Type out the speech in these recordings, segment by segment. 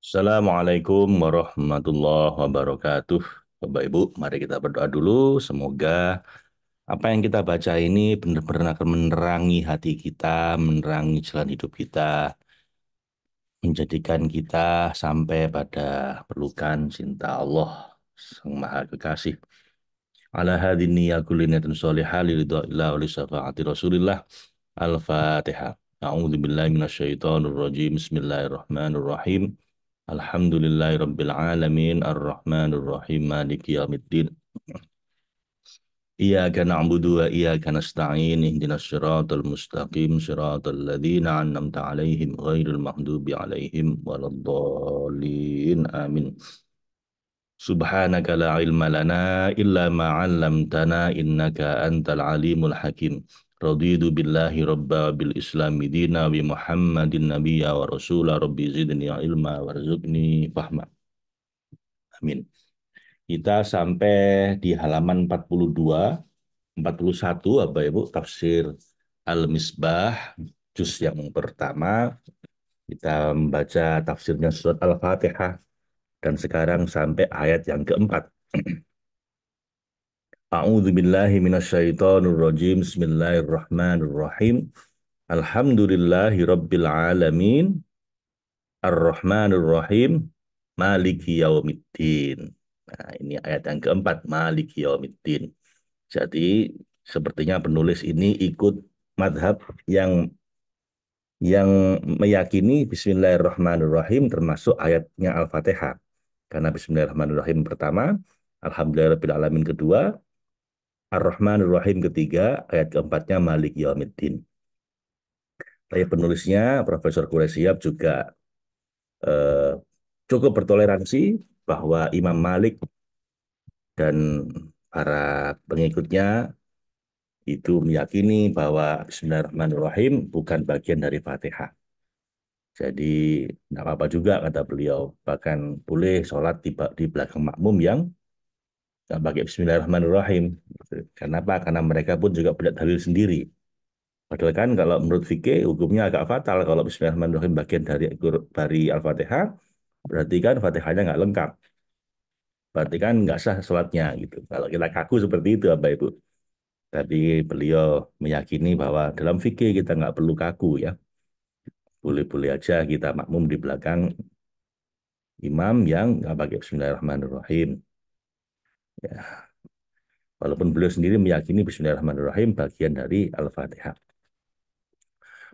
Assalamualaikum warahmatullahi wabarakatuh. Bapak Ibu, mari kita berdoa dulu. Semoga apa yang kita baca ini benar-benar akan menerangi hati kita, menerangi jalan hidup kita, menjadikan kita sampai pada pelukan cinta Allah Sang Maha Kekasih. Ala hadin niyya kulli niyatin sholihah liridha'illah wa li syafaati Rasulillah. Al-Fatihah. A'udzu billahi minasyaitonir rajim. Bismillahirrahmanirrahim. Alhamdulillahi rabbil alamin arrahmanir rahim maliki yaumiddin. Iyyaka na'budu wa iyyaka nasta'in ihdinas siratal mustaqim siratal ladzina an'amta 'alaihim ghairil maghdubi 'alaihim waladdallin. Amin. Subhanaka la ilma lana illa ma 'allamtana innaka antal alimul hakim. Raditu billahi rabba bil islami dina bi Muhammadin nabiyya wa rasula rabbi zidni ilma warzuqni fahma. Amin. Kita sampai di halaman 42, 41, Bapak Ibu, tafsir Al-Misbah, juz yang pertama. Kita membaca tafsirnya surat Al-Fatihah, dan sekarang sampai ayat yang keempat. A'udzu billahi minasyaitonir rajim. Bismillahirrahmanirrahim. Alhamdulillahi rabbil alamin. Ar-Rahmanir Rahim. Maliki yaumiddin. Nah, ini ayat yang keempat, Maliki yaumiddin. Jadi sepertinya penulis ini ikut madhab yang meyakini Bismillahirrahmanirrahim termasuk ayatnya Al-Fatihah. Karena Bismillahirrahmanirrahim pertama, Alhamdulillahirrahmanirrahim kedua, Ar-Rahmanirrahim ketiga, ayat keempatnya Malik Yaumiddin. Tapi penulisnya Profesor Quraisyab juga eh, cukup bertoleransi bahwa Imam Malik dan para pengikutnya itu meyakini bahwa Bismillahirrahmanirrahim bukan bagian dari Fatihah. Jadi tidak apa-apa juga kata beliau. Bahkan boleh sholat di belakang makmum yang nggak pakai Bismillahirrahmanirrahim. Kenapa? Karena mereka pun juga punya dalil sendiri. Padahal kan kalau menurut fikih hukumnya agak fatal kalau Bismillahirrahmanirrahim bagian dari Al-Fatihah, berarti kan Fatihahnya nggak lengkap. Berarti kan nggak sah sholatnya gitu. Kalau kita kaku seperti itu, Bapak Ibu. Tapi beliau meyakini bahwa dalam fikih kita nggak perlu kaku ya. Boleh-boleh aja kita makmum di belakang imam yang nggak pakai Bismillahirrahmanirrahim. Ya, walaupun beliau sendiri meyakini Bismillahirrahmanirrahim bagian dari Al-Fatihah.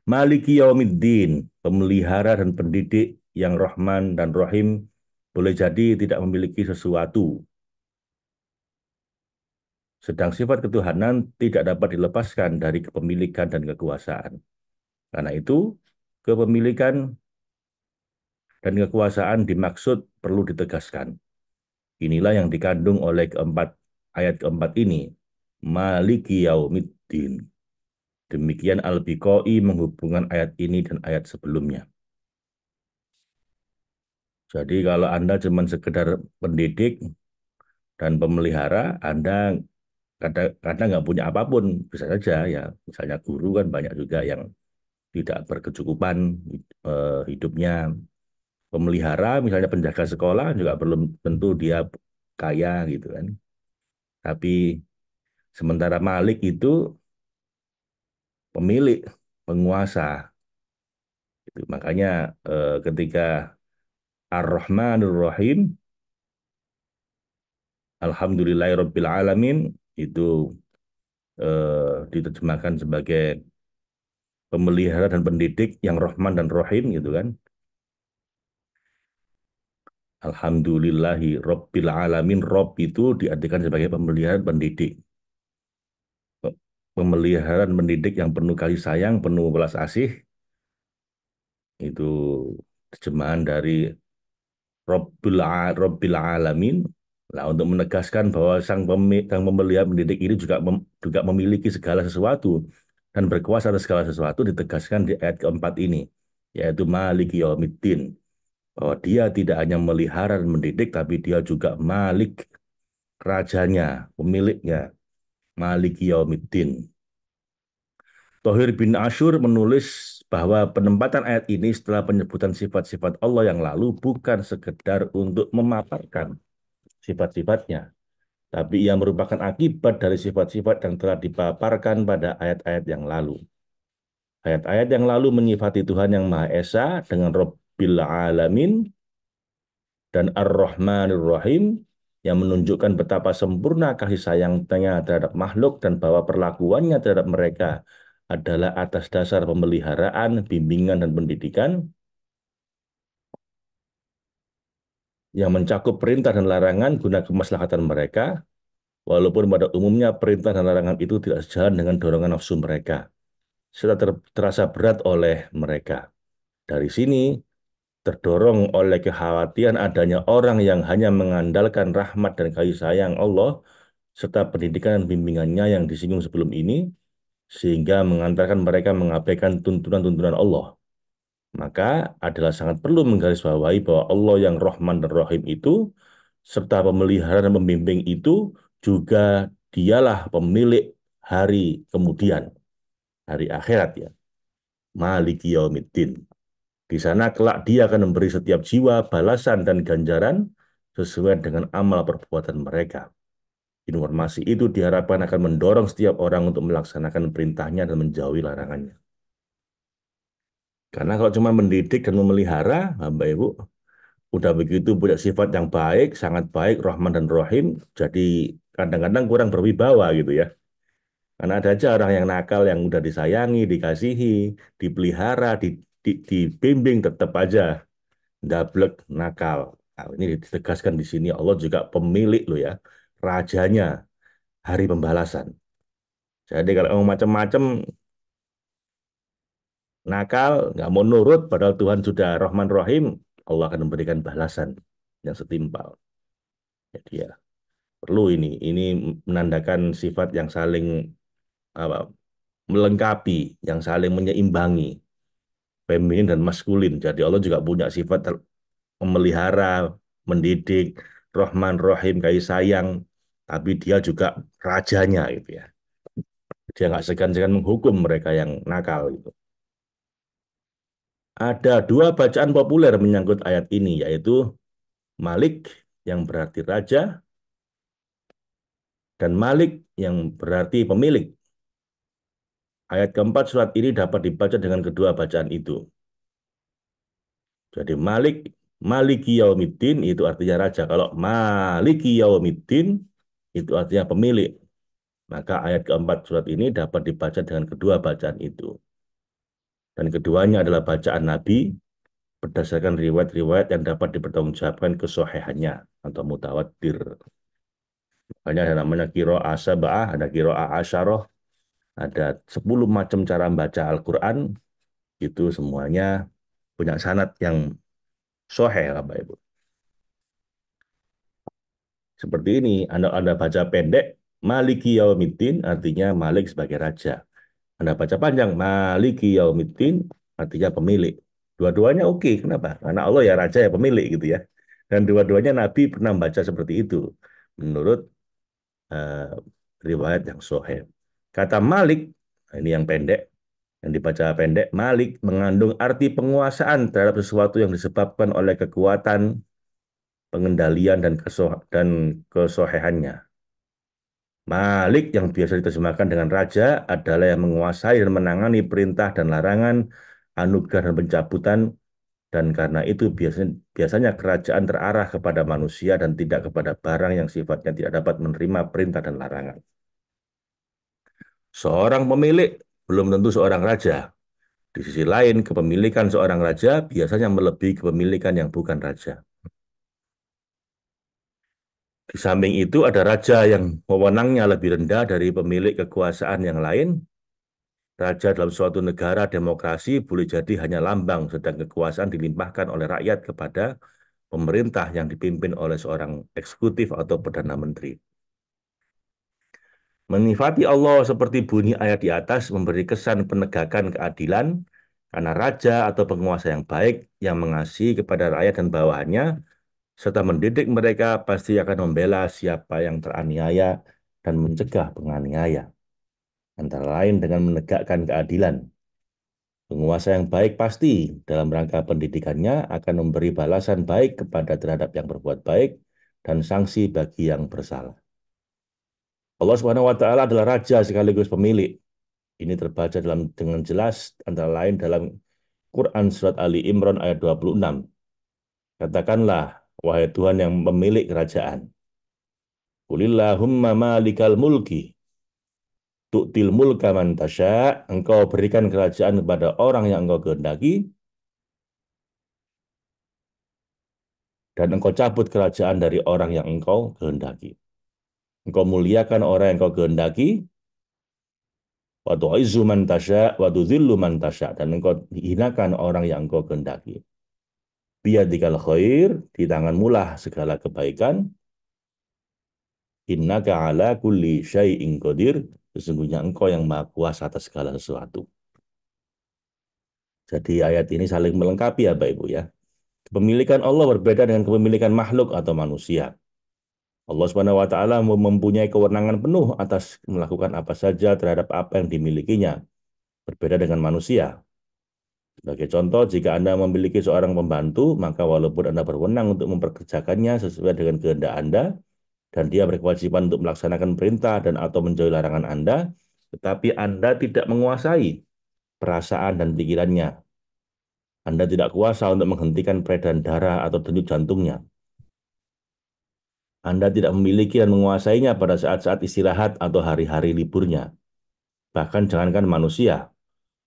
Maliki yaumiddin, pemelihara dan pendidik yang Rahman dan Rahim, boleh jadi tidak memiliki sesuatu. Sedang sifat ketuhanan tidak dapat dilepaskan dari kepemilikan dan kekuasaan. Karena itu, kepemilikan dan kekuasaan dimaksud perlu ditegaskan. Inilah yang dikandung oleh ayat keempat ini. Maliki yaumiddin. Demikian Al-Biqai menghubungkan ayat ini dan ayat sebelumnya. Jadi kalau Anda cuma sekedar pendidik dan pemelihara, Anda kadang nggak punya apapun. Bisa saja ya, misalnya guru kan banyak juga yang tidak berkecukupan hidupnya. Pemelihara, misalnya penjaga sekolah juga belum tentu dia kaya gitu kan. Tapi sementara Malik itu pemilik, penguasa. Gitu. Makanya ketika Ar-Rahmanir Rahim, Alhamdulillahirabbil alamin itu diterjemahkan sebagai pemelihara dan pendidik yang Rahman dan Rahim gitu kan. Alhamdulillahi Rabbil alamin. Rob itu diartikan sebagai pemelihara dan pendidik. Pemelihara dan pendidik yang penuh kasih sayang, penuh belas asih, itu terjemahan dari Rabbil alamin. Nah, untuk menegaskan bahwa sang pemelihara pendidik ini juga memiliki segala sesuatu dan berkuasa atas segala sesuatu ditegaskan di ayat keempat ini, yaitu Maliki Yaumiddin, bahwa dia tidak hanya melihara dan mendidik, tapi dia juga Malik, rajanya, pemiliknya, Maliki Yaumiddin. Thohir bin Ashur menulis bahwa penempatan ayat ini setelah penyebutan sifat-sifat Allah yang lalu bukan sekedar untuk memaparkan sifat-sifatnya, tapi ia merupakan akibat dari sifat-sifat yang telah dipaparkan pada ayat-ayat yang lalu. Ayat-ayat yang lalu menyifati Tuhan yang Maha Esa dengan Rabbil Alamin dan Ar-Rahmanir Rahim yang menunjukkan betapa sempurna kasih sayangnya terhadap makhluk dan bahwa perlakuannya terhadap mereka adalah atas dasar pemeliharaan, bimbingan, dan pendidikan yang mencakup perintah dan larangan guna kemaslahatan mereka, walaupun pada umumnya perintah dan larangan itu tidak sejalan dengan dorongan nafsu mereka, serta terasa berat oleh mereka. Dari sini, terdorong oleh kekhawatiran adanya orang yang hanya mengandalkan rahmat dan kasih sayang Allah, serta pendidikan dan bimbingannya yang disinggung sebelum ini, sehingga mengantarkan mereka mengabaikan tuntunan-tuntunan Allah. Maka adalah sangat perlu menggarisbawahi bahwa Allah yang Rahman dan Rahim itu, serta pemelihara dan pembimbing itu, juga dialah pemilik hari kemudian, hari akhirat ya. Maliki yaumiddin. Di sana kelak dia akan memberi setiap jiwa balasan dan ganjaran sesuai dengan amal perbuatan mereka. Informasi itu diharapkan akan mendorong setiap orang untuk melaksanakan perintahnya dan menjauhi larangannya. Karena kalau cuma mendidik dan memelihara, Bapak Ibu, udah begitu punya sifat yang baik, sangat baik, Rahman dan Rahim, jadi kadang-kadang kurang berwibawa gitu ya. Karena ada aja orang yang nakal yang udah disayangi, dikasihi, dipelihara, dibimbing, tetap aja dablek nakal. Nah, ini ditegaskan di sini Allah juga pemilik loh ya, rajanya hari pembalasan. Jadi kalau mau macam-macam nakal, nggak mau nurut, padahal Tuhan sudah Rahman Rahim, Allah akan memberikan balasan yang setimpal. Jadi ya perlu ini menandakan sifat yang saling apa, melengkapi, yang saling menyeimbangi, feminin dan maskulin. Jadi Allah juga punya sifat memelihara, mendidik, Rahman Rahim, kasih sayang, tapi dia juga rajanya gitu ya. Dia nggak segan-segan menghukum mereka yang nakal gitu. Ada dua bacaan populer menyangkut ayat ini, yaitu Malik yang berarti raja dan Malik yang berarti pemilik. Ayat keempat surat ini dapat dibaca dengan kedua bacaan itu. Jadi Maliki Yaumiddin itu artinya raja. Kalau Maliki Yaumiddin itu artinya pemilik. Maka ayat keempat surat ini dapat dibaca dengan kedua bacaan itu. Dan keduanya adalah bacaan Nabi berdasarkan riwayat-riwayat yang dapat dipertanggungjawabkan kesohihannya atau mutawatir. Makanya ada namanya qiraah sab'ah, ada qiraah asyarah, ada 10 macam cara membaca Al-Quran, itu semuanya punya sanad yang soheh, Bapak Ibu. Seperti ini, Anda baca pendek, Maliki Yaumiddin, artinya Malik sebagai raja. Anda baca panjang, Maliki Yaumiddin, artinya pemilik. Dua-duanya oke, kenapa? Karena Allah ya raja ya pemilik gitu ya. Dan dua-duanya Nabi pernah membaca seperti itu. Menurut eh, riwayat yang soheh. Kata Malik, ini yang pendek, yang dibaca pendek, Malik mengandung arti penguasaan terhadap sesuatu yang disebabkan oleh kekuatan, pengendalian, dan kesohehannya. Malik yang biasa diterjemahkan dengan raja adalah yang menguasai dan menangani perintah dan larangan, anugerah dan pencabutan, dan karena itu biasanya kerajaan terarah kepada manusia dan tidak kepada barang yang sifatnya tidak dapat menerima perintah dan larangan. Seorang pemilik belum tentu seorang raja. Di sisi lain, kepemilikan seorang raja biasanya melebihi kepemilikan yang bukan raja. Di samping itu ada raja yang wewenangnya lebih rendah dari pemilik kekuasaan yang lain. Raja dalam suatu negara demokrasi boleh jadi hanya lambang, sedang kekuasaan dilimpahkan oleh rakyat kepada pemerintah yang dipimpin oleh seorang eksekutif atau perdana menteri. Menifati Allah seperti bunyi ayat di atas memberi kesan penegakan keadilan karena raja atau penguasa yang baik yang mengasihi kepada rakyat dan bawahannya serta mendidik mereka pasti akan membela siapa yang teraniaya dan mencegah penganiaya. Antara lain dengan menegakkan keadilan. Penguasa yang baik pasti dalam rangka pendidikannya akan memberi balasan baik kepada terhadap yang berbuat baik dan sanksi bagi yang bersalah. Allah Subhanahu wa taala adalah raja sekaligus pemilik. Ini terbaca dengan jelas antara lain dalam Quran surat Ali Imran ayat 26. Katakanlah, wahai Tuhan yang memiliki kerajaan, Qulillahumma malikal mulki, tu'til mulka man tasya, engkau berikan kerajaan kepada orang yang engkau kehendaki, dan engkau cabut kerajaan dari orang yang engkau kehendaki. Engkau muliakan orang yang engkau kehendaki, wa tu'izzu man tasya, wa tudzillu man tasya, dan engkau hinakan orang yang engkau kehendaki. Biyadikal khair, di tanganmu lah segala kebaikan, innaka ala kulli syai'in qadir, sesungguhnya engkau yang maha kuasa atas segala sesuatu. Jadi ayat ini saling melengkapi ya Bapak Ibu ya. Kepemilikan Allah berbeda dengan kepemilikan makhluk atau manusia. Allah Subhanahu wa taala mempunyai kewenangan penuh atas melakukan apa saja terhadap apa yang dimilikinya, berbeda dengan manusia. Sebagai contoh, jika Anda memiliki seorang pembantu, maka walaupun Anda berwenang untuk memperkerjakannya sesuai dengan kehendak Anda, dan dia berkewajiban untuk melaksanakan perintah dan atau menjauhi larangan Anda, tetapi Anda tidak menguasai perasaan dan pikirannya. Anda tidak kuasa untuk menghentikan peredaran darah atau denyut jantungnya. Anda tidak memiliki dan menguasainya pada saat-saat istirahat atau hari-hari liburnya. Bahkan jangankan manusia,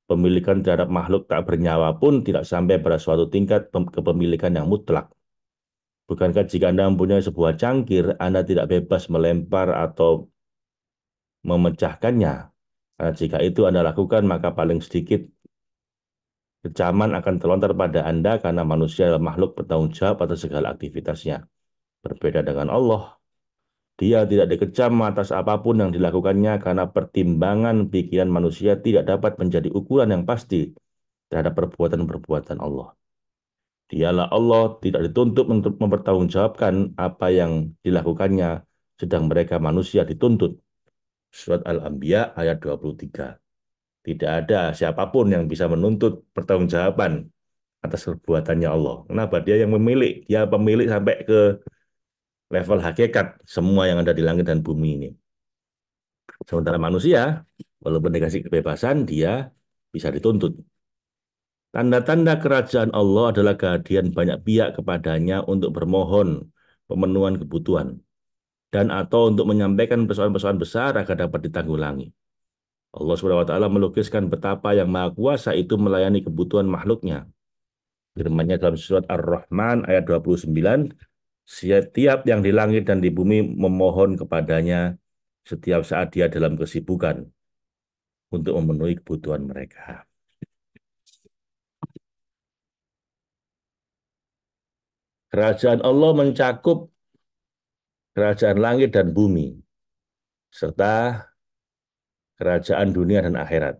pemilikan terhadap makhluk tak bernyawa pun tidak sampai pada suatu tingkat kepemilikan yang mutlak. Bukankah jika Anda mempunyai sebuah cangkir, Anda tidak bebas melempar atau memecahkannya? Karena jika itu Anda lakukan, maka paling sedikit kecaman akan terlontar pada Anda karena manusia adalah makhluk bertanggung jawab atas segala aktivitasnya. Berbeda dengan Allah, dia tidak dikecam atas apapun yang dilakukannya karena pertimbangan pikiran manusia tidak dapat menjadi ukuran yang pasti terhadap perbuatan-perbuatan Allah. Dialah Allah tidak dituntut untuk mempertanggungjawabkan apa yang dilakukannya, sedang mereka manusia dituntut. Surat Al-Anbiya ayat 23. Tidak ada siapapun yang bisa menuntut pertanggungjawaban atas perbuatannya Allah. Kenapa? Dia yang memilih, dia pemilik sampai ke level hakikat semua yang ada di langit dan bumi ini. Sementara manusia, walaupun dikasih kebebasan, dia bisa dituntut. Tanda-tanda kerajaan Allah adalah kehadiran banyak pihak kepadanya untuk bermohon pemenuhan kebutuhan dan atau untuk menyampaikan persoalan-persoalan besar agar dapat ditanggulangi. Allah Subhanahu wa taala melukiskan betapa yang Maha Kuasa itu melayani kebutuhan makhluknya. Firman-Nya dalam surat Ar-Rahman ayat 29, setiap yang di langit dan di bumi memohon kepadanya setiap saat dia dalam kesibukan untuk memenuhi kebutuhan mereka. Kerajaan Allah mencakup kerajaan langit dan bumi, serta kerajaan dunia dan akhirat.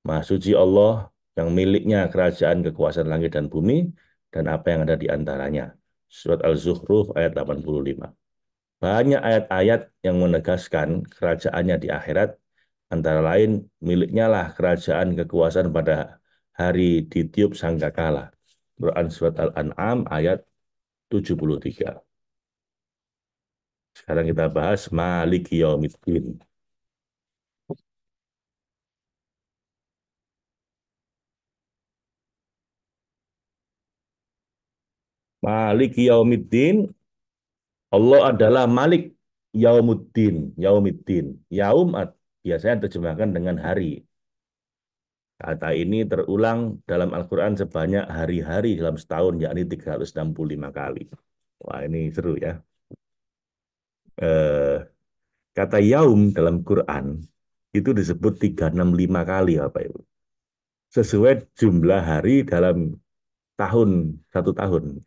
Maha suci Allah yang miliknya kerajaan kekuasaan langit dan bumi, dan apa yang ada di antaranya. Surat Al-Zukhruf ayat 85. Banyak ayat-ayat yang menegaskan kerajaannya di akhirat, antara lain miliknya lah kerajaan kekuasaan pada hari ditiup sangkakala. Quran Surat Al-An'am ayat 73. Sekarang kita bahas Maliki Yaumiddin. Maliki Yaumiddin, Allah adalah Malik Yaumuddin, Yaumiddin. Yaum biasanya terjemahkan dengan hari. Kata ini terulang dalam Al-Quran sebanyak hari-hari dalam setahun, yakni 365 kali. Wah, ini seru ya. Eh, Kata yaum dalam Quran itu disebut 365 kali, Bapak Ibu. Sesuai jumlah hari dalam tahun, satu tahun.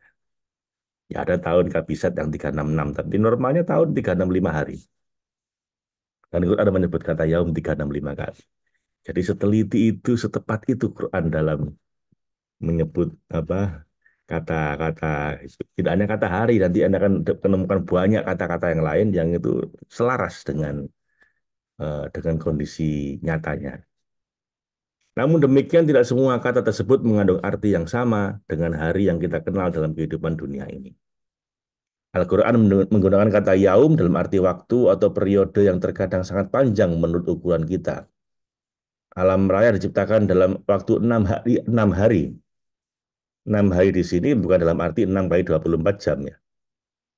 Ya ada tahun kabisat yang 366, tapi normalnya tahun 365 hari. Dan Quran ada menyebut kata yaum 365 kali. Jadi seteliti itu, setepat itu Quran dalam menyebut apa kata-kata, tidak hanya kata hari, nanti Anda akan menemukan banyak kata-kata yang lain yang itu selaras dengan dengan kondisi nyatanya. Namun demikian tidak semua kata tersebut mengandung arti yang sama dengan hari yang kita kenal dalam kehidupan dunia ini. Al-Quran menggunakan kata yaum dalam arti waktu atau periode yang terkadang sangat panjang menurut ukuran kita. Alam raya diciptakan dalam waktu 6 hari, 6 hari. 6 hari di sini bukan dalam arti 6 kali 24 jam ya.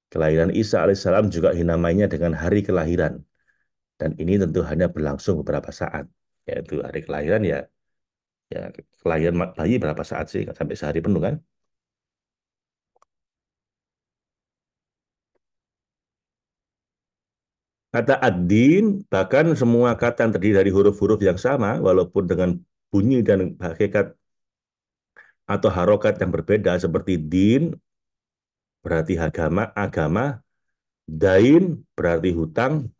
Kelahiran Isa alaihissalam juga dinamainya dengan hari kelahiran. Dan ini tentu hanya berlangsung beberapa saat. Yaitu hari kelahiran ya, ya kelahiran bayi berapa saat sih? Sampai sehari penuh kan? Kata ad-din, bahkan semua kata yang terdiri dari huruf-huruf yang sama, walaupun dengan bunyi dan hakikat atau harokat yang berbeda, seperti din berarti agama, agama, dain berarti hutang,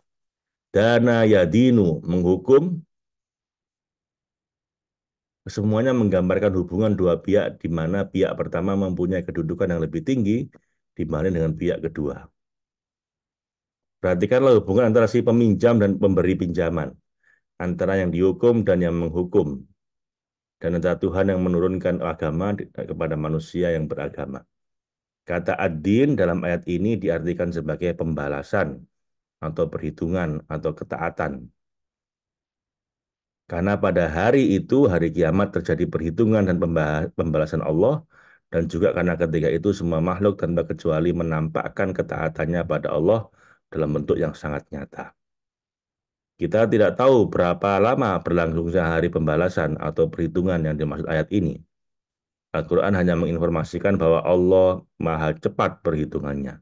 dana yadinu menghukum, semuanya menggambarkan hubungan dua pihak di mana pihak pertama mempunyai kedudukan yang lebih tinggi dibanding dengan pihak kedua. Perhatikanlah hubungan antara si peminjam dan pemberi pinjaman, antara yang dihukum dan yang menghukum, dan antara Tuhan yang menurunkan agama kepada manusia yang beragama. Kata ad-din dalam ayat ini diartikan sebagai pembalasan atau perhitungan atau ketaatan. Karena pada hari itu, hari kiamat terjadi perhitungan dan pembalasan Allah, dan juga karena ketika itu semua makhluk tanpa kecuali menampakkan ketaatannya pada Allah dalam bentuk yang sangat nyata. Kita tidak tahu berapa lama berlangsungnya hari pembalasan atau perhitungan yang dimaksud ayat ini. Al-Quran hanya menginformasikan bahwa Allah maha cepat perhitungannya.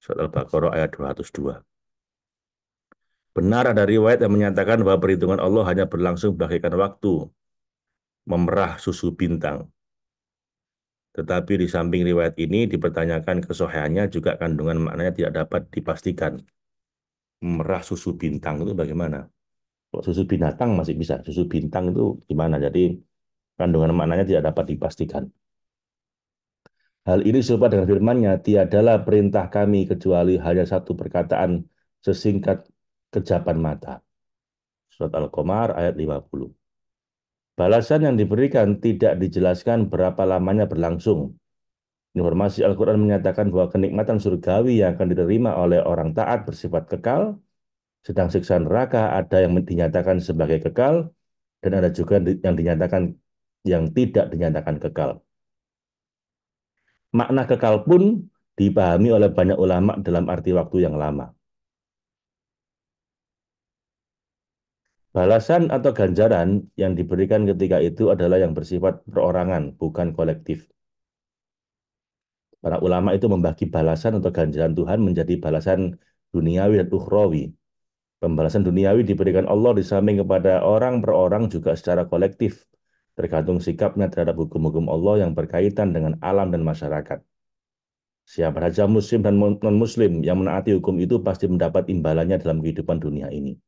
Surat Al-Baqarah ayat 202. Benar ada riwayat yang menyatakan bahwa perhitungan Allah hanya berlangsung bagaikan waktu memerah susu bintang. Tetapi di samping riwayat ini dipertanyakan kesohihannya juga kandungan maknanya tidak dapat dipastikan. Memerah susu bintang itu bagaimana? Kalau susu binatang masih bisa, susu bintang itu gimana? Jadi kandungan maknanya tidak dapat dipastikan. Hal ini serupa dengan firman-Nya, tiadalah perintah kami kecuali hanya satu perkataan sesingkat kejapan mata. Surat Al-Qamar ayat 50. Balasan yang diberikan tidak dijelaskan berapa lamanya berlangsung. Informasi Al-Quran menyatakan bahwa kenikmatan surgawi yang akan diterima oleh orang taat bersifat kekal, sedang siksa neraka ada yang dinyatakan sebagai kekal, dan ada juga yang dinyatakan yang tidak dinyatakan kekal. Makna kekal pun dipahami oleh banyak ulama dalam arti waktu yang lama. Balasan atau ganjaran yang diberikan ketika itu adalah yang bersifat perorangan, bukan kolektif. Para ulama itu membagi balasan atau ganjaran Tuhan menjadi balasan duniawi dan ukhrawi. Pembalasan duniawi diberikan Allah di samping kepada orang per orang juga secara kolektif, tergantung sikapnya terhadap hukum-hukum Allah yang berkaitan dengan alam dan masyarakat. Siapa saja muslim dan non-muslim yang menaati hukum itu pasti mendapat imbalannya dalam kehidupan dunia ini.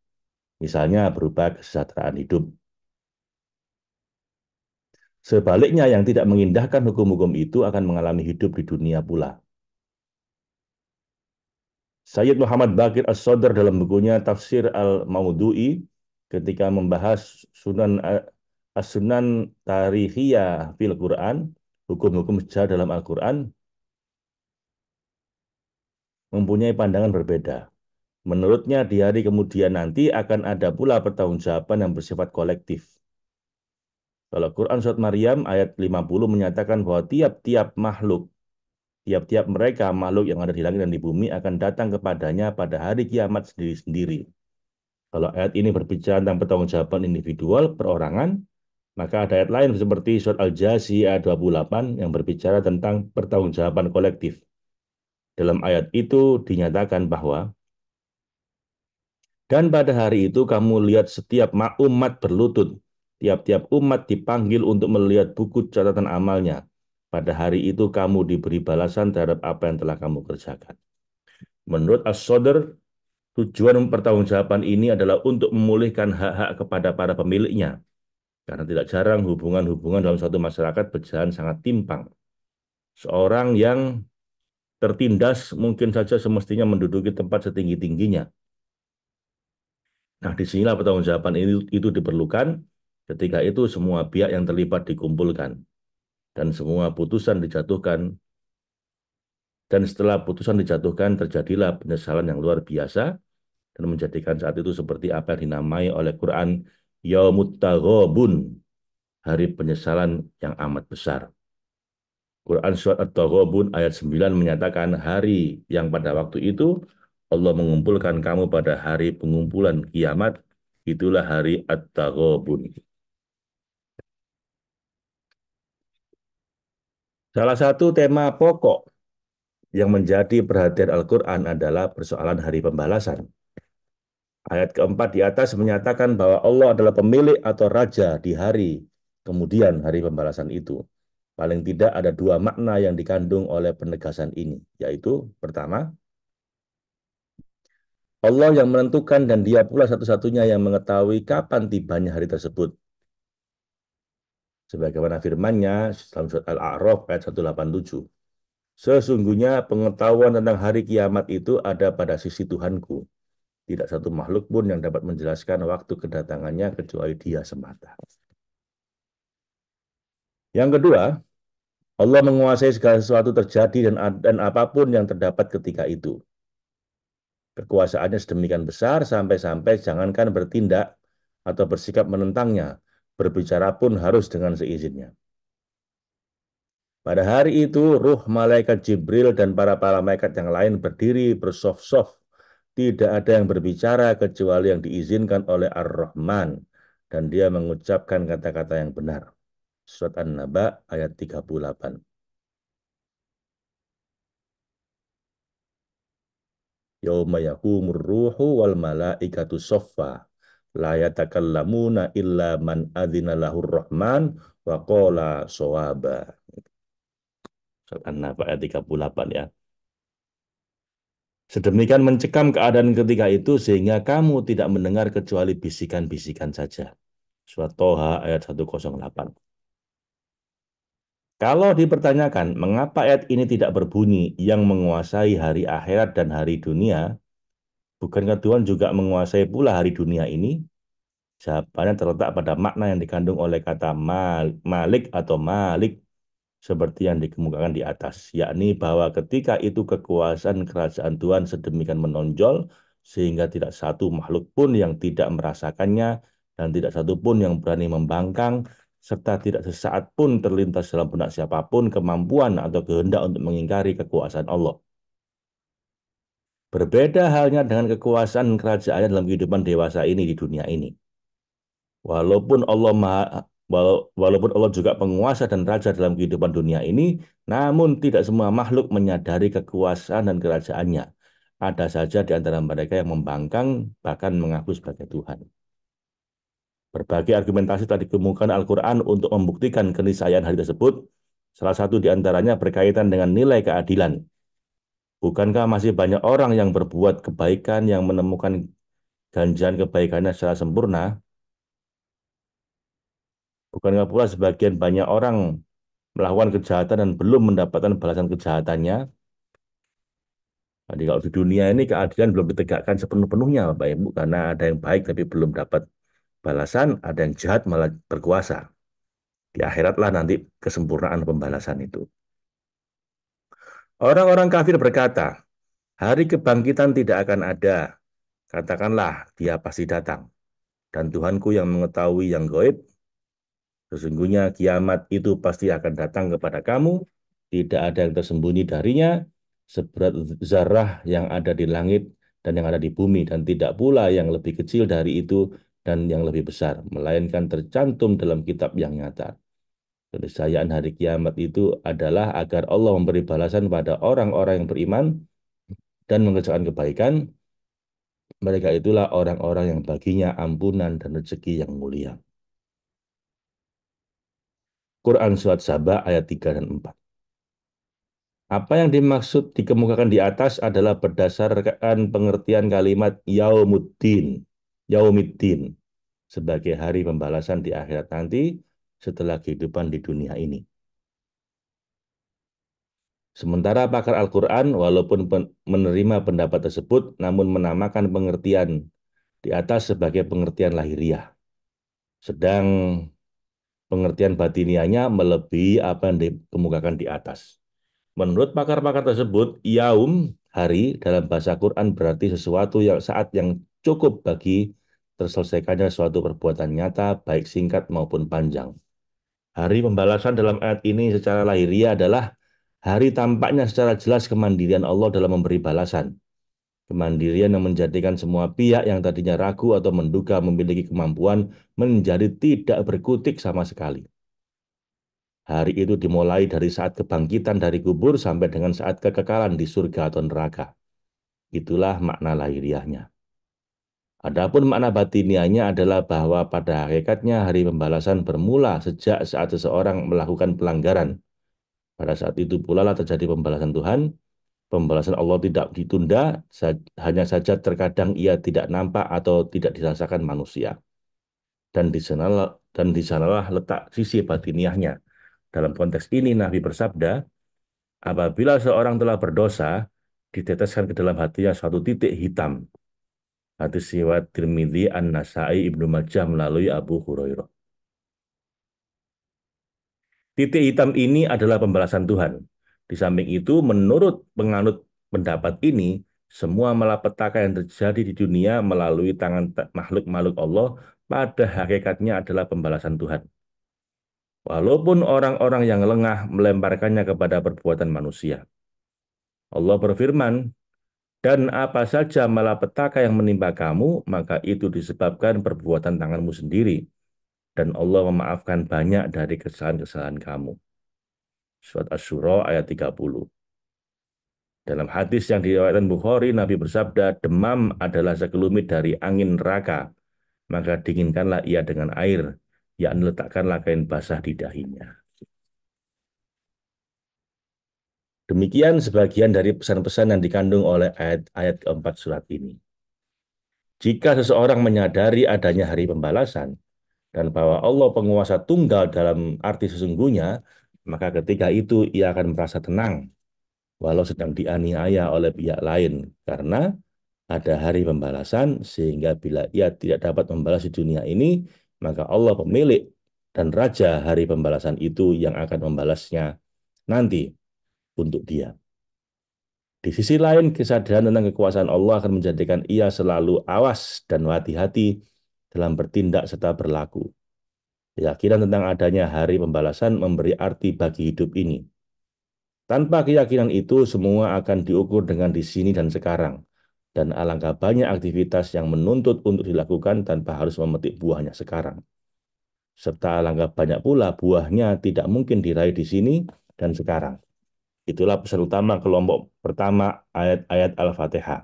Misalnya berupa kesejahteraan hidup. Sebaliknya yang tidak mengindahkan hukum-hukum itu akan mengalami hidup di dunia pula. Sayyid Muhammad Baqir As-Sadr dalam bukunya Tafsir Al-Maudu'i ketika membahas As-Sunan Tarikhiyah fil Quran, hukum-hukum sejarah dalam Al-Quran, mempunyai pandangan berbeda. Menurutnya di hari kemudian nanti akan ada pula pertanggungjawaban yang bersifat kolektif. Kalau Quran Surat Maryam ayat 50 menyatakan bahwa tiap-tiap makhluk, tiap-tiap mereka makhluk yang ada di langit dan di bumi akan datang kepadanya pada hari kiamat sendiri-sendiri. Kalau ayat ini berbicara tentang pertanggungjawaban individual, perorangan, maka ada ayat lain seperti Surat Al-Jasiyah ayat 28 yang berbicara tentang pertanggungjawaban kolektif. Dalam ayat itu dinyatakan bahwa dan pada hari itu kamu lihat setiap umat berlutut, tiap-tiap umat dipanggil untuk melihat buku catatan amalnya. Pada hari itu kamu diberi balasan terhadap apa yang telah kamu kerjakan. Menurut As-Sadr, tujuan pertanggungjawaban ini adalah untuk memulihkan hak-hak kepada para pemiliknya. Karena tidak jarang hubungan-hubungan dalam suatu masyarakat berjalan sangat timpang. Seorang yang tertindas mungkin saja semestinya menduduki tempat setinggi-tingginya. Nah, disinilah pertanggungjawaban itu diperlukan. Ketika itu semua pihak yang terlibat dikumpulkan dan semua putusan dijatuhkan. Dan setelah putusan dijatuhkan, terjadilah penyesalan yang luar biasa dan menjadikan saat itu seperti apa yang dinamai oleh Quran Yaumut Taghabun, hari penyesalan yang amat besar. Quran Surat At-Taghabun ayat 9 menyatakan hari yang pada waktu itu Allah mengumpulkan kamu pada hari pengumpulan kiamat, itulah hari At-Taghabun. Salah satu tema pokok yang menjadi perhatian Al-Quran adalah persoalan hari pembalasan. Ayat keempat di atas menyatakan bahwa Allah adalah pemilik atau raja di hari kemudian hari pembalasan itu. Paling tidak ada dua makna yang dikandung oleh penegasan ini, yaitu pertama, Allah yang menentukan dan dia pula satu-satunya yang mengetahui kapan tibanya hari tersebut. Sebagaimana firman-Nya dalam surat Al-A'raf ayat 187. Sesungguhnya pengetahuan tentang hari kiamat itu ada pada sisi Tuhanku. Tidak satu makhluk pun yang dapat menjelaskan waktu kedatangannya kecuali dia semata. Yang kedua, Allah menguasai segala sesuatu terjadi dan apapun yang terdapat ketika itu. Kekuasaannya sedemikian besar sampai-sampai jangankan bertindak atau bersikap menentangnya, berbicara pun harus dengan seizinnya. Pada hari itu, ruh malaikat Jibril dan para malaikat yang lain berdiri bersof-sof. Tidak ada yang berbicara kecuali yang diizinkan oleh Ar-Rahman. Dan dia mengucapkan kata-kata yang benar. Surat An-Naba ayat 38. Yauma yaqumur ruhu wal malaikatu soffa. La yatakallamuna illa man adzina lahur rahman wa qala shawaba. Surat An-Naba ayat 38 ya. Sedemikian mencekam keadaan ketika itu sehingga kamu tidak mendengar kecuali bisikan-bisikan saja. Surat Toha ayat 108. Kalau dipertanyakan mengapa ayat ini tidak berbunyi yang menguasai hari akhirat dan hari dunia, bukankah Tuhan juga menguasai pula hari dunia ini? Jawabannya terletak pada makna yang dikandung oleh kata malik atau malik seperti yang dikemukakan di atas, yakni bahwa ketika itu kekuasaan kerajaan Tuhan sedemikian menonjol sehingga tidak satu makhluk pun yang tidak merasakannya dan tidak satu pun yang berani membangkang serta tidak sesaat pun terlintas dalam benak siapapun kemampuan atau kehendak untuk mengingkari kekuasaan Allah. Berbeda halnya dengan kekuasaan kerajaannya dalam kehidupan dewasa ini di dunia ini. Walaupun Allah walaupun Allah juga penguasa dan raja dalam kehidupan dunia ini, namun tidak semua makhluk menyadari kekuasaan dan kerajaannya. Ada saja di antara mereka yang membangkang bahkan mengaku sebagai Tuhan. Berbagai argumentasi telah dikemukakan Al-Quran untuk membuktikan keniscayaan hal tersebut. Salah satu di antaranya berkaitan dengan nilai keadilan. Bukankah masih banyak orang yang berbuat kebaikan yang menemukan ganjaran kebaikannya secara sempurna? Bukankah pula sebagian banyak orang melakukan kejahatan dan belum mendapatkan balasan kejahatannya? Jadi kalau di dunia ini keadilan belum ditegakkan sepenuh-penuhnya, Bapak Ibu, karena ada yang baik tapi belum dapat balasan, ada yang jahat malah berkuasa. Di akhiratlah nanti kesempurnaan pembalasan itu. Orang-orang kafir berkata, hari kebangkitan tidak akan ada. Katakanlah, dia pasti datang. Dan Tuhanku yang mengetahui yang gaib, sesungguhnya kiamat itu pasti akan datang kepada kamu. Tidak ada yang tersembunyi darinya, seberat zarah yang ada di langit dan yang ada di bumi. Dan tidak pula yang lebih kecil dari itu dan yang lebih besar. Melainkan tercantum dalam kitab yang nyata. Keniscayaan hari kiamat itu adalah agar Allah memberi balasan pada orang-orang yang beriman dan mengerjakan kebaikan. Mereka itulah orang-orang yang baginya ampunan dan rezeki yang mulia. Quran Surat Saba ayat 3 dan 4. Apa yang dimaksud dikemukakan di atas adalah berdasarkan pengertian kalimat yaumuddin, yaumiddin, sebagai hari pembalasan di akhirat nanti setelah kehidupan di dunia ini. Sementara pakar Al-Quran, walaupun menerima pendapat tersebut, namun menamakan pengertian di atas sebagai pengertian lahiriah. Sedang pengertian batiniahnya melebihi apa yang dikemukakan di atas. Menurut pakar-pakar tersebut, yaum, hari, dalam bahasa Quran berarti sesuatu yang saat yang cukup bagi terselesaikannya suatu perbuatan nyata, baik singkat maupun panjang. Hari pembalasan dalam ayat ini secara lahiriah adalah hari tampaknya secara jelas kemandirian Allah dalam memberi balasan. Kemandirian yang menjadikan semua pihak yang tadinya ragu atau menduga memiliki kemampuan menjadi tidak berkutik sama sekali. Hari itu dimulai dari saat kebangkitan dari kubur sampai dengan saat kekekalan di surga atau neraka. Itulah makna lahiriahnya. Adapun makna batiniahnya adalah bahwa pada hakikatnya hari pembalasan bermula sejak saat seseorang melakukan pelanggaran. Pada saat itu pula lah terjadi pembalasan Tuhan. Pembalasan Allah tidak ditunda, hanya saja terkadang ia tidak nampak atau tidak dirasakan manusia. Dan di sanalah letak sisi batiniahnya. Dalam konteks ini Nabi bersabda, apabila seorang telah berdosa, diteteskan ke dalam hatinya suatu titik hitam. Hadis riwayat Tirmidzi, An-Nasai, Ibnu Majah melalui Abu Hurairah. Titik hitam ini adalah pembalasan Tuhan. Di samping itu, menurut penganut pendapat ini, semua malapetaka yang terjadi di dunia melalui tangan makhluk-makhluk Allah pada hakikatnya adalah pembalasan Tuhan. Walaupun orang-orang yang lengah melemparkannya kepada perbuatan manusia. Allah berfirman, dan apa saja malapetaka yang menimpa kamu, maka itu disebabkan perbuatan tanganmu sendiri. Dan Allah memaafkan banyak dari kesalahan-kesalahan kamu. Surat Asy-Syura ayat 30. Dalam hadis yang diriwayatkan Bukhari, Nabi bersabda, demam adalah sekelumit dari angin neraka. Maka dinginkanlah ia dengan air, yakni letakkanlah kain basah di dahinya. Demikian sebagian dari pesan-pesan yang dikandung oleh ayat-ayat keempat surat ini. Jika seseorang menyadari adanya hari pembalasan dan bahwa Allah penguasa tunggal dalam arti sesungguhnya, maka ketika itu ia akan merasa tenang walau sedang dianiaya oleh pihak lain karena ada hari pembalasan sehingga bila ia tidak dapat membalas di dunia ini, maka Allah pemilik dan raja hari pembalasan itu yang akan membalasnya nanti untuk dia. Di sisi lain, kesadaran tentang kekuasaan Allah akan menjadikan ia selalu awas dan hati-hati dalam bertindak serta berlaku. Keyakinan tentang adanya hari pembalasan memberi arti bagi hidup ini. Tanpa keyakinan itu, semua akan diukur dengan di sini dan sekarang. Dan alangkah banyak aktivitas yang menuntut untuk dilakukan tanpa harus memetik buahnya sekarang. Serta alangkah banyak pula buahnya tidak mungkin diraih di sini dan sekarang. Itulah pesan utama kelompok pertama ayat-ayat Al-Fatihah.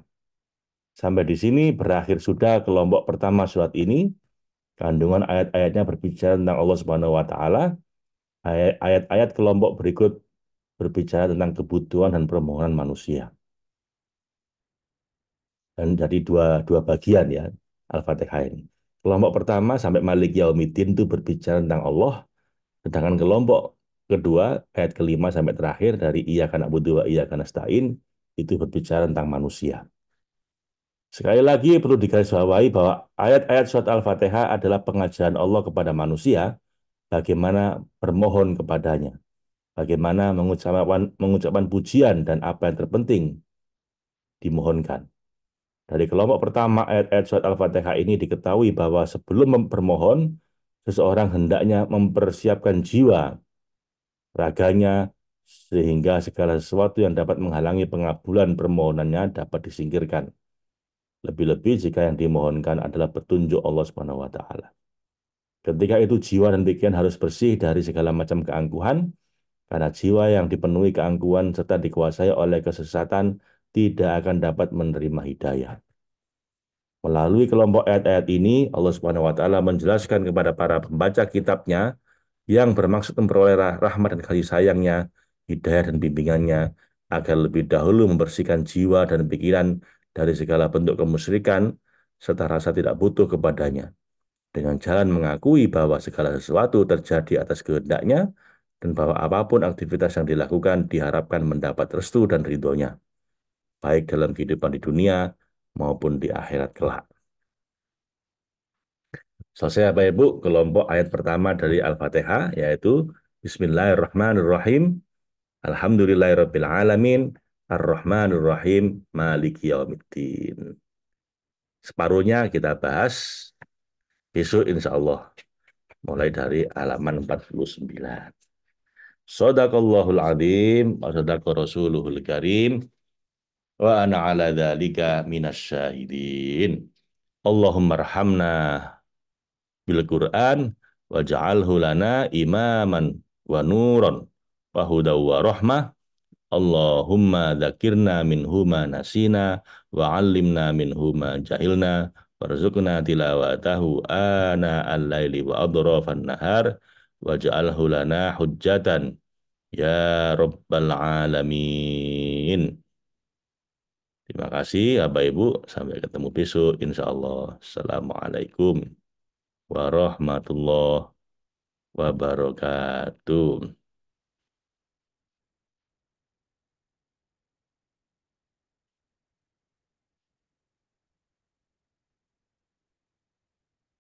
Sampai di sini berakhir sudah kelompok pertama surat ini. Kandungan ayat-ayatnya berbicara tentang Allah Subhanahu wa taala. Ayat-ayat kelompok berikut berbicara tentang kebutuhan dan permohonan manusia. Dan dari dua bagian ya Al-Fatihah ini. Kelompok pertama sampai Malik Yaumiddin itu berbicara tentang Allah, sedangkan kelompok kedua ayat kelima sampai terakhir dari Iyyaka na'budu wa iyyaka nasta'in itu berbicara tentang manusia. Sekali lagi perlu digarisbawahi bahwa ayat-ayat surat Al-Fatihah adalah pengajaran Allah kepada manusia bagaimana bermohon kepadanya, bagaimana mengucapkan pujian dan apa yang terpenting dimohonkan. Dari kelompok pertama ayat-ayat surat Al-Fatihah ini diketahui bahwa sebelum bermohon, seseorang hendaknya mempersiapkan jiwa, raganya, sehingga segala sesuatu yang dapat menghalangi pengabulan permohonannya dapat disingkirkan. Lebih-lebih jika yang dimohonkan adalah petunjuk Allah Subhanahu wa taala. Ketika itu jiwa dan pikiran harus bersih dari segala macam keangkuhan, karena jiwa yang dipenuhi keangkuhan serta dikuasai oleh kesesatan tidak akan dapat menerima hidayah. Melalui kelompok ayat-ayat ini, Allah Subhanahu wa taala menjelaskan kepada para pembaca kitabnya yang bermaksud memperoleh rahmat dan kasih sayangnya, hidayah dan bimbingannya, agar lebih dahulu membersihkan jiwa dan pikiran dari segala bentuk kemusyrikan, serta rasa tidak butuh kepadanya, dengan jalan mengakui bahwa segala sesuatu terjadi atas kehendaknya, dan bahwa apapun aktivitas yang dilakukan diharapkan mendapat restu dan ridhonya, baik dalam kehidupan di dunia maupun di akhirat kelak. Selesai Bapak Ibu kelompok ayat pertama dari Al-Fatihah yaitu Bismillahirrahmanirrahim. Alhamdulillahirabbil alamin. Ar-Rahmanir-Rahim. Maliki yaumiddin. Separuhnya kita bahas besok insya Allah. Mulai dari halaman 49. Sadaqallahul adzim wa sadaqa rasuluhul karim wa ana ala dzalika minasyahidin. Allahumma arhamna bil Qur'an waj'alhu lana imaman wa nuran wa hudaw wa rahmah. Allahumma dzakirna minhu ma nasina wa 'allimna minhu ma jahilna warzuqna tilawatahu ana al-laili wa adrafan nahar waj'alhu lana hujjatan ya rabbal alamin. Terima kasih Bapak Ibu, sampai ketemu besok insya Allah. Assalamualaikum warahmatullahi wabarakatuh.